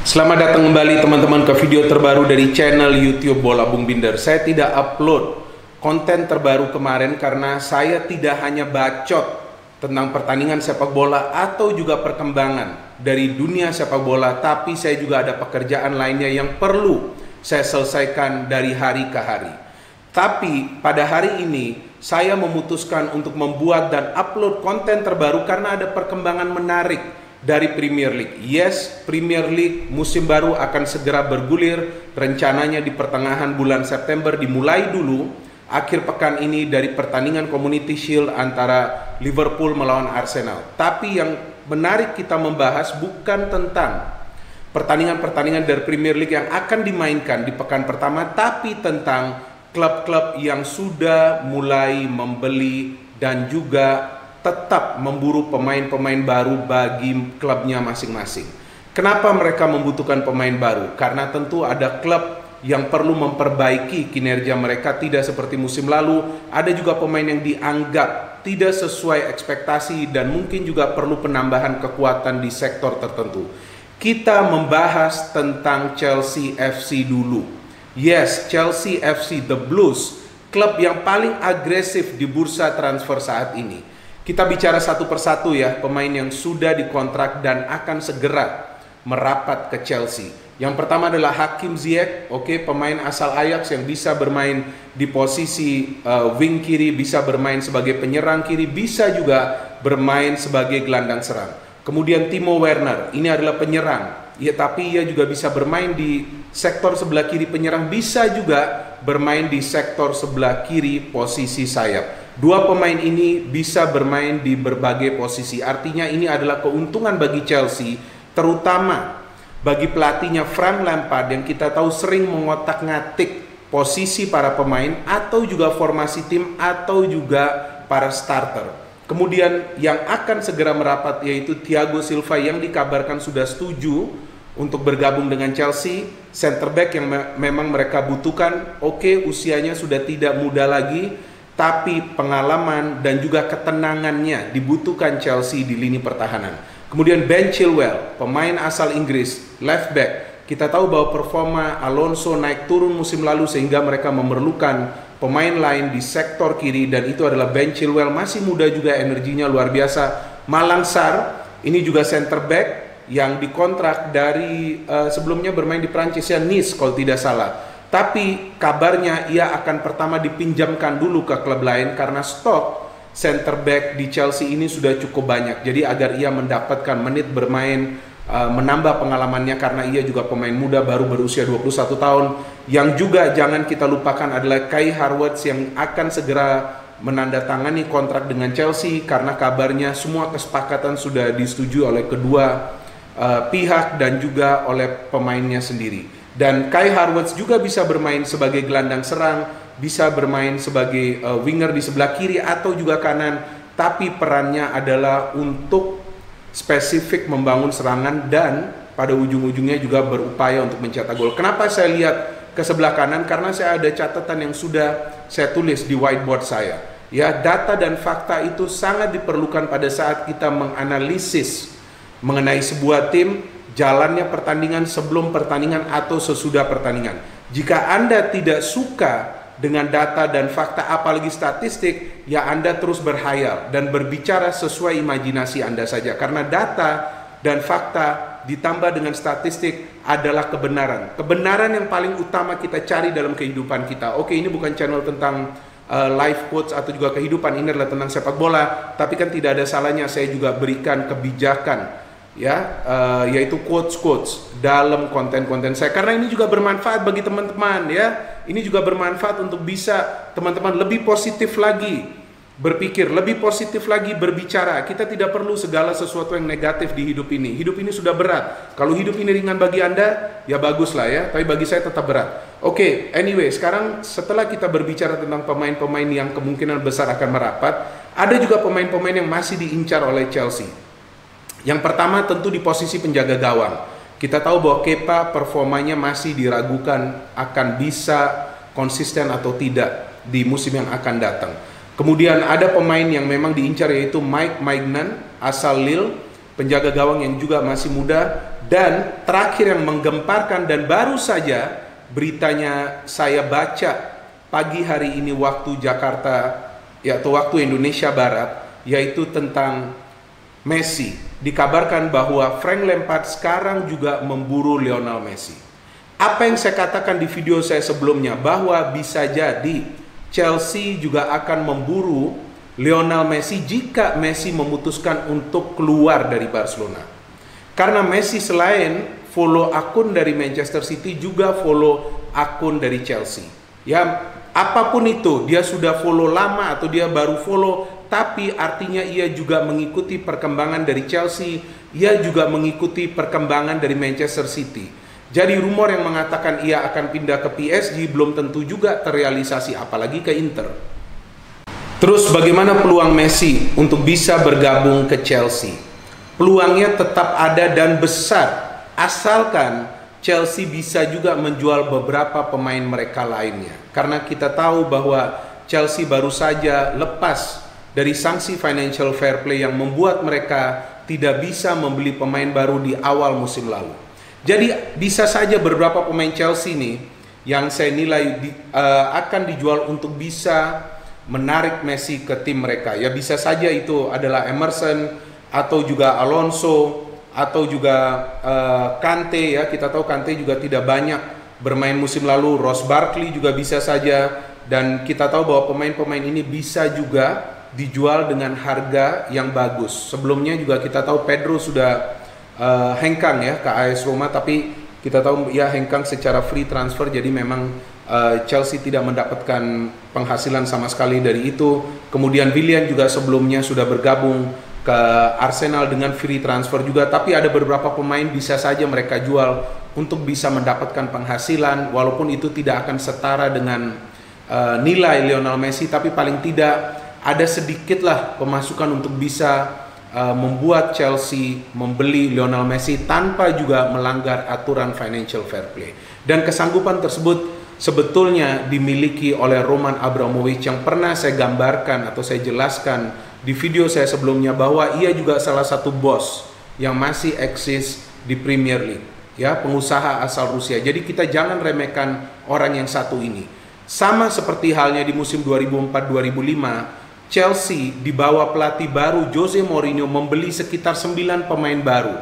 Selamat datang kembali teman-teman ke video terbaru dari channel YouTube Bola Bung Binder. Saya tidak upload konten terbaru kemarin karena saya tidak hanya bacot tentang pertandingan sepak bola atau juga perkembangan dari dunia sepak bola, tapi saya juga ada pekerjaan lainnya yang perlu saya selesaikan dari hari ke hari. Tapi pada hari ini saya memutuskan untuk membuat dan upload konten terbaru karena ada perkembangan menarik dari Premier League. Yes, Premier League musim baru akan segera bergulir. Rencananya di pertengahan bulan September dimulai dulu akhir pekan ini dari pertandingan Community Shield antara Liverpool melawan Arsenal. Tapi yang menarik kita membahas bukan tentang pertandingan-pertandingan dari Premier League yang akan dimainkan di pekan pertama, tapi tentang klub-klub yang sudah mulai membeli dan juga tetap memburu pemain-pemain baru bagi klubnya masing-masing. Kenapa mereka membutuhkan pemain baru? Karena tentu ada klub yang perlu memperbaiki kinerja mereka, tidak seperti musim lalu. Ada juga pemain yang dianggap tidak sesuai ekspektasi dan mungkin juga perlu penambahan kekuatan di sektor tertentu. Kita membahas tentang Chelsea FC dulu. Yes, Chelsea FC, The Blues, klub yang paling agresif di bursa transfer saat ini. Kita bicara satu persatu ya, pemain yang sudah dikontrak dan akan segera merapat ke Chelsea. Yang pertama adalah Hakim Ziyech, pemain asal Ajax yang bisa bermain di posisi wing kiri, bisa bermain sebagai penyerang kiri, bisa juga bermain sebagai gelandang serang. Kemudian Timo Werner, ini adalah penyerang, ya, tapi ia juga bisa bermain di sektor sebelah kiri penyerang, bisa juga bermain di sektor sebelah kiri posisi sayap. Dua pemain ini bisa bermain di berbagai posisi. Artinya ini adalah keuntungan bagi Chelsea, terutama bagi pelatihnya Frank Lampard yang kita tahu sering mengotak-ngatik posisi para pemain atau juga formasi tim atau juga para starter. Kemudian yang akan segera merapat yaitu Thiago Silva yang dikabarkan sudah setuju untuk bergabung dengan Chelsea. Center back yang memang mereka butuhkan. Usianya sudah tidak muda lagi, tapi pengalaman dan juga ketenangannya dibutuhkan Chelsea di lini pertahanan. Kemudian Ben Chilwell, pemain asal Inggris, left back. Kita tahu bahwa performa Alonso naik turun musim lalu sehingga mereka memerlukan pemain lain di sektor kiri, dan itu adalah Ben Chilwell, masih muda juga, energinya luar biasa. Malang Sarr, ini juga center back yang dikontrak dari sebelumnya bermain di Prancis ya, Nice kalau tidak salah. Tapi kabarnya ia akan pertama dipinjamkan dulu ke klub lain karena stok center back di Chelsea ini sudah cukup banyak. Jadi agar ia mendapatkan menit bermain, menambah pengalamannya karena ia juga pemain muda baru berusia 21 tahun. Yang juga jangan kita lupakan adalah Kai Havertz yang akan segera menandatangani kontrak dengan Chelsea karena kabarnya semua kesepakatan sudah disetujui oleh kedua pihak dan juga oleh pemainnya sendiri. Dan Kai Havertz juga bisa bermain sebagai gelandang serang, bisa bermain sebagai winger di sebelah kiri atau juga kanan, tapi perannya adalah untuk spesifik membangun serangan dan pada ujung-ujungnya juga berupaya untuk mencetak gol. Kenapa saya lihat ke sebelah kanan? Karena saya ada catatan yang sudah saya tulis di whiteboard saya. Ya, data dan fakta itu sangat diperlukan pada saat kita menganalisis mengenai sebuah tim, jalannya pertandingan, sebelum pertandingan atau sesudah pertandingan. Jika Anda tidak suka dengan data dan fakta apalagi statistik, ya Anda terus berhayal dan berbicara sesuai imajinasi Anda saja, karena data dan fakta ditambah dengan statistik adalah kebenaran. Kebenaran yang paling utama kita cari dalam kehidupan kita. Ini bukan channel tentang life quotes atau juga kehidupan, ini adalah tentang sepak bola, tapi kan tidak ada salahnya saya juga berikan kebijakan yaitu quotes dalam konten-konten saya, karena ini juga bermanfaat bagi teman-teman ya. Ini juga bermanfaat untuk bisa teman-teman lebih positif lagi berpikir, lebih positif lagi berbicara. Kita tidak perlu segala sesuatu yang negatif di hidup ini. Hidup ini sudah berat. Kalau hidup ini ringan bagi Anda, ya bagus lah ya, tapi bagi saya tetap berat. Anyway, sekarang setelah kita berbicara tentang pemain-pemain yang kemungkinan besar akan merapat, ada juga pemain-pemain yang masih diincar oleh Chelsea. Yang pertama tentu di posisi penjaga gawang. Kita tahu bahwa Kepa performanya masih diragukan akan bisa konsisten atau tidak di musim yang akan datang. Kemudian ada pemain yang memang diincar yaitu Mike Maignan asal Lille. penjaga gawang yang juga masih muda. Dan terakhir yang menggemparkan dan baru saja beritanya saya baca pagi hari ini waktu Jakarta, yaitu waktu Indonesia Barat, yaitu tentang Messi. Dikabarkan bahwa Frank Lampard sekarang juga memburu Lionel Messi. Apa yang saya katakan di video saya sebelumnya, bahwa bisa jadi Chelsea juga akan memburu Lionel Messi jika Messi memutuskan untuk keluar dari Barcelona. Karena Messi selain follow akun dari Manchester City juga follow akun dari Chelsea. Ya, apapun itu, dia sudah follow lama atau dia baru follow, tapi artinya ia juga mengikuti perkembangan dari Chelsea, ia juga mengikuti perkembangan dari Manchester City. Jadi rumor yang mengatakan ia akan pindah ke PSG belum tentu juga terrealisasi, apalagi ke Inter. Terus bagaimana peluang Messi untuk bisa bergabung ke Chelsea? Peluangnya tetap ada dan besar, asalkan Chelsea bisa juga menjual beberapa pemain mereka lainnya. Karena kita tahu bahwa Chelsea baru saja lepas dari sanksi financial fair play yang membuat mereka tidak bisa membeli pemain baru di awal musim lalu. Jadi bisa saja beberapa pemain Chelsea nih yang saya nilai akan dijual untuk bisa menarik Messi ke tim mereka. Ya bisa saja itu adalah Emerson, atau juga Alonso, atau juga Kante. Ya, kita tahu Kante juga tidak banyak bermain musim lalu. Ross Barkley juga bisa saja, dan kita tahu bahwa pemain-pemain ini bisa juga dijual dengan harga yang bagus. Sebelumnya juga kita tahu Pedro sudah hengkang ya ke AS Roma, tapi kita tahu ya hengkang secara free transfer, jadi memang Chelsea tidak mendapatkan penghasilan sama sekali dari itu. Kemudian Willian juga sebelumnya sudah bergabung ke Arsenal dengan free transfer juga, tapi ada beberapa pemain bisa saja mereka jual untuk bisa mendapatkan penghasilan, walaupun itu tidak akan setara dengan nilai Lionel Messi, tapi paling tidak ada sedikitlah pemasukan untuk bisa membuat Chelsea membeli Lionel Messi tanpa juga melanggar aturan financial fair play. Dan kesanggupan tersebut sebetulnya dimiliki oleh Roman Abramovich yang pernah saya gambarkan atau saya jelaskan di video saya sebelumnya, bahwa ia juga salah satu bos yang masih eksis di Premier League, ya, pengusaha asal Rusia. Jadi kita jangan remehkan orang yang satu ini. Sama seperti halnya di musim 2004-2005, Chelsea di bawah pelatih baru Jose Mourinho membeli sekitar 9 pemain baru.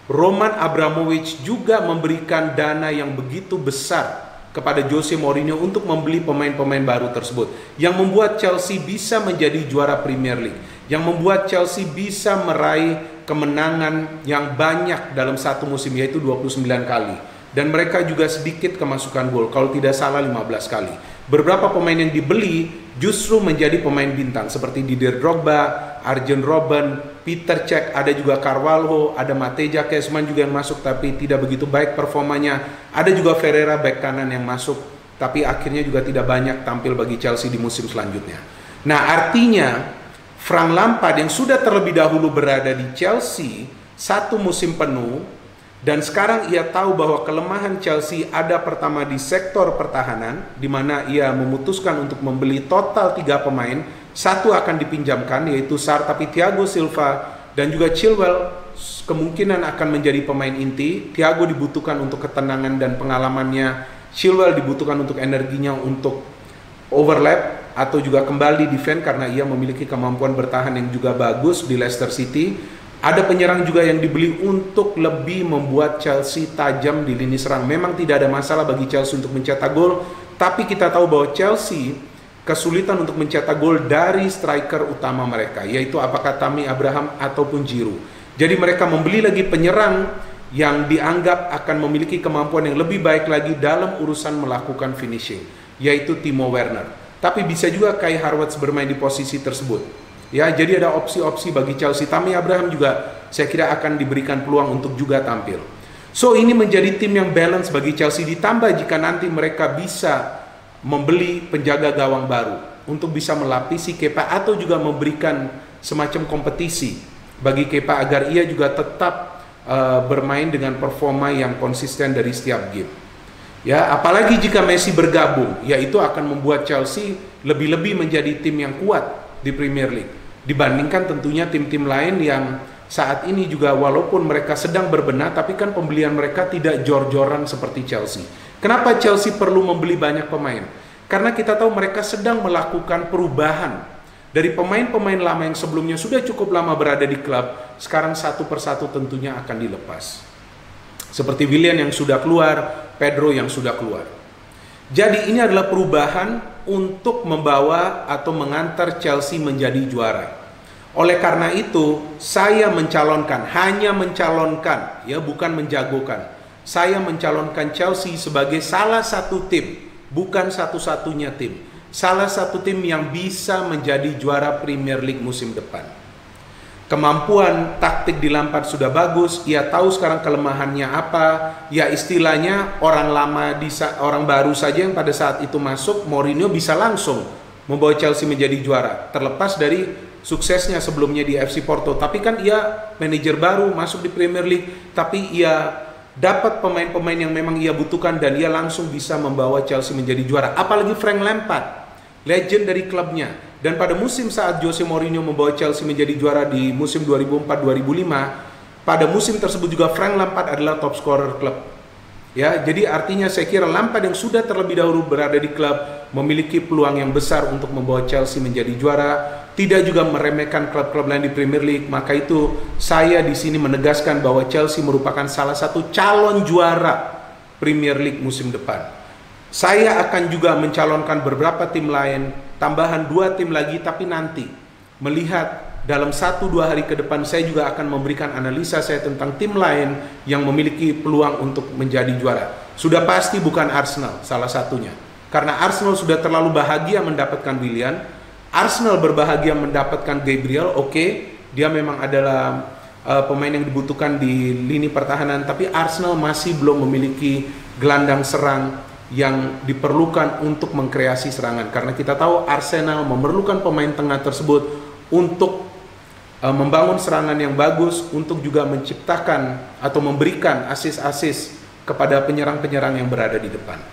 Roman Abramovich juga memberikan dana yang begitu besar kepada Jose Mourinho untuk membeli pemain-pemain baru tersebut, yang membuat Chelsea bisa menjadi juara Premier League, yang membuat Chelsea bisa meraih kemenangan yang banyak dalam satu musim, yaitu 29 kali. Dan mereka juga sedikit kemasukan gol, kalau tidak salah 15 kali. Beberapa pemain yang dibeli justru menjadi pemain bintang seperti Didier Drogba, Arjen Robben, Peter Cech, ada juga Carvalho, ada Mateja Kezman juga yang masuk tapi tidak begitu baik performanya. Ada juga Ferreira bek kanan yang masuk tapi akhirnya juga tidak banyak tampil bagi Chelsea di musim selanjutnya. Nah, artinya Frank Lampard yang sudah terlebih dahulu berada di Chelsea satu musim penuh, dan sekarang ia tahu bahwa kelemahan Chelsea ada pertama di sektor pertahanan, di mana ia memutuskan untuk membeli total 3 pemain. Satu akan dipinjamkan, yaitu Sarr, tapi Thiago Silva dan juga Chilwell kemungkinan akan menjadi pemain inti. Thiago dibutuhkan untuk ketenangan dan pengalamannya, Chilwell dibutuhkan untuk energinya untuk overlap atau juga kembali defend karena ia memiliki kemampuan bertahan yang juga bagus di Leicester City. Ada penyerang juga yang dibeli untuk lebih membuat Chelsea tajam di lini serang. Memang tidak ada masalah bagi Chelsea untuk mencetak gol, tapi kita tahu bahwa Chelsea kesulitan untuk mencetak gol dari striker utama mereka, yaitu apakah Tammy Abraham ataupun Giroud. Jadi mereka membeli lagi penyerang yang dianggap akan memiliki kemampuan yang lebih baik lagi dalam urusan melakukan finishing, yaitu Timo Werner. Tapi bisa juga Kai Havertz bermain di posisi tersebut. Ya, jadi ada opsi-opsi bagi Chelsea. Tammy Abraham juga saya kira akan diberikan peluang untuk juga tampil. So ini menjadi tim yang balance bagi Chelsea, ditambah jika nanti mereka bisa membeli penjaga gawang baru untuk bisa melapisi Kepa atau juga memberikan semacam kompetisi bagi Kepa agar ia juga tetap bermain dengan performa yang konsisten dari setiap game. Ya, apalagi jika Messi bergabung, ya itu akan membuat Chelsea lebih-lebih menjadi tim yang kuat di Premier League dibandingkan tentunya tim-tim lain yang saat ini juga walaupun mereka sedang berbenah, tapi kan pembelian mereka tidak jor-joran seperti Chelsea. Kenapa Chelsea perlu membeli banyak pemain? Karena kita tahu mereka sedang melakukan perubahan dari pemain-pemain lama yang sebelumnya sudah cukup lama berada di klub, sekarang satu persatu tentunya akan dilepas. Seperti Willian yang sudah keluar, Pedro yang sudah keluar. Jadi ini adalah perubahan untuk membawa atau mengantar Chelsea menjadi juara. Oleh karena itu, saya mencalonkan, hanya mencalonkan, ya bukan menjagokan. Saya mencalonkan Chelsea sebagai salah satu tim, bukan satu-satunya tim. Salah satu tim yang bisa menjadi juara Premier League musim depan. Kemampuan taktik di Lampard sudah bagus, ia tahu sekarang kelemahannya apa, ya istilahnya orang baru saja yang pada saat itu masuk, Mourinho bisa langsung membawa Chelsea menjadi juara, terlepas dari suksesnya sebelumnya di FC Porto. Tapi kan ia manajer baru masuk di Premier League, tapi ia dapat pemain-pemain yang memang ia butuhkan dan ia langsung bisa membawa Chelsea menjadi juara. Apalagi Frank Lampard, legend dari klubnya. Dan pada musim saat Jose Mourinho membawa Chelsea menjadi juara di musim 2004-2005, pada musim tersebut juga Frank Lampard adalah top scorer klub. Ya, jadi artinya saya kira Lampard yang sudah terlebih dahulu berada di klub memiliki peluang yang besar untuk membawa Chelsea menjadi juara, tidak juga meremehkan klub-klub lain di Premier League. Maka itu saya di sini menegaskan bahwa Chelsea merupakan salah satu calon juara Premier League musim depan. Saya akan juga mencalonkan beberapa tim lain, tambahan 2 tim lagi, tapi nanti melihat dalam 1-2 hari ke depan saya juga akan memberikan analisa saya tentang tim lain yang memiliki peluang untuk menjadi juara. Sudah pasti bukan Arsenal salah satunya, karena Arsenal sudah terlalu bahagia mendapatkan Willian. Arsenal berbahagia mendapatkan Gabriel, oke, dia memang adalah pemain yang dibutuhkan di lini pertahanan, tapi Arsenal masih belum memiliki gelandang serang yang diperlukan untuk mengkreasi serangan, karena kita tahu Arsenal memerlukan pemain tengah tersebut untuk membangun serangan yang bagus, untuk juga menciptakan atau memberikan asis-asis kepada penyerang-penyerang yang berada di depan.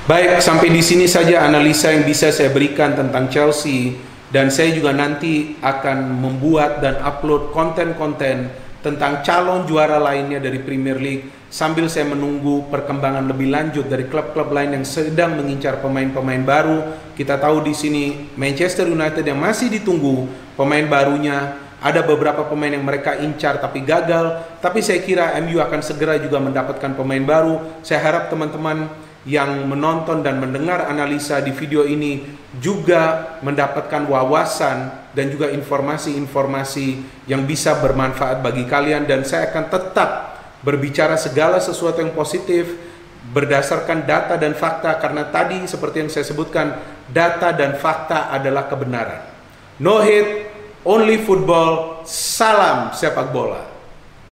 Baik, sampai di sini saja analisa yang bisa saya berikan tentang Chelsea, dan saya juga nanti akan membuat dan upload konten-konten tentang calon juara lainnya dari Premier League, sambil saya menunggu perkembangan lebih lanjut dari klub-klub lain yang sedang mengincar pemain-pemain baru. Kita tahu di sini Manchester United yang masih ditunggu pemain barunya, ada beberapa pemain yang mereka incar tapi gagal, tapi saya kira MU akan segera juga mendapatkan pemain baru. Saya harap teman-teman yang menonton dan mendengar analisa di video ini juga mendapatkan wawasan dan juga informasi-informasi yang bisa bermanfaat bagi kalian, dan saya akan tetap berbicara segala sesuatu yang positif berdasarkan data dan fakta, karena tadi seperti yang saya sebutkan, data dan fakta adalah kebenaran. No hate, only football, salam sepak bola.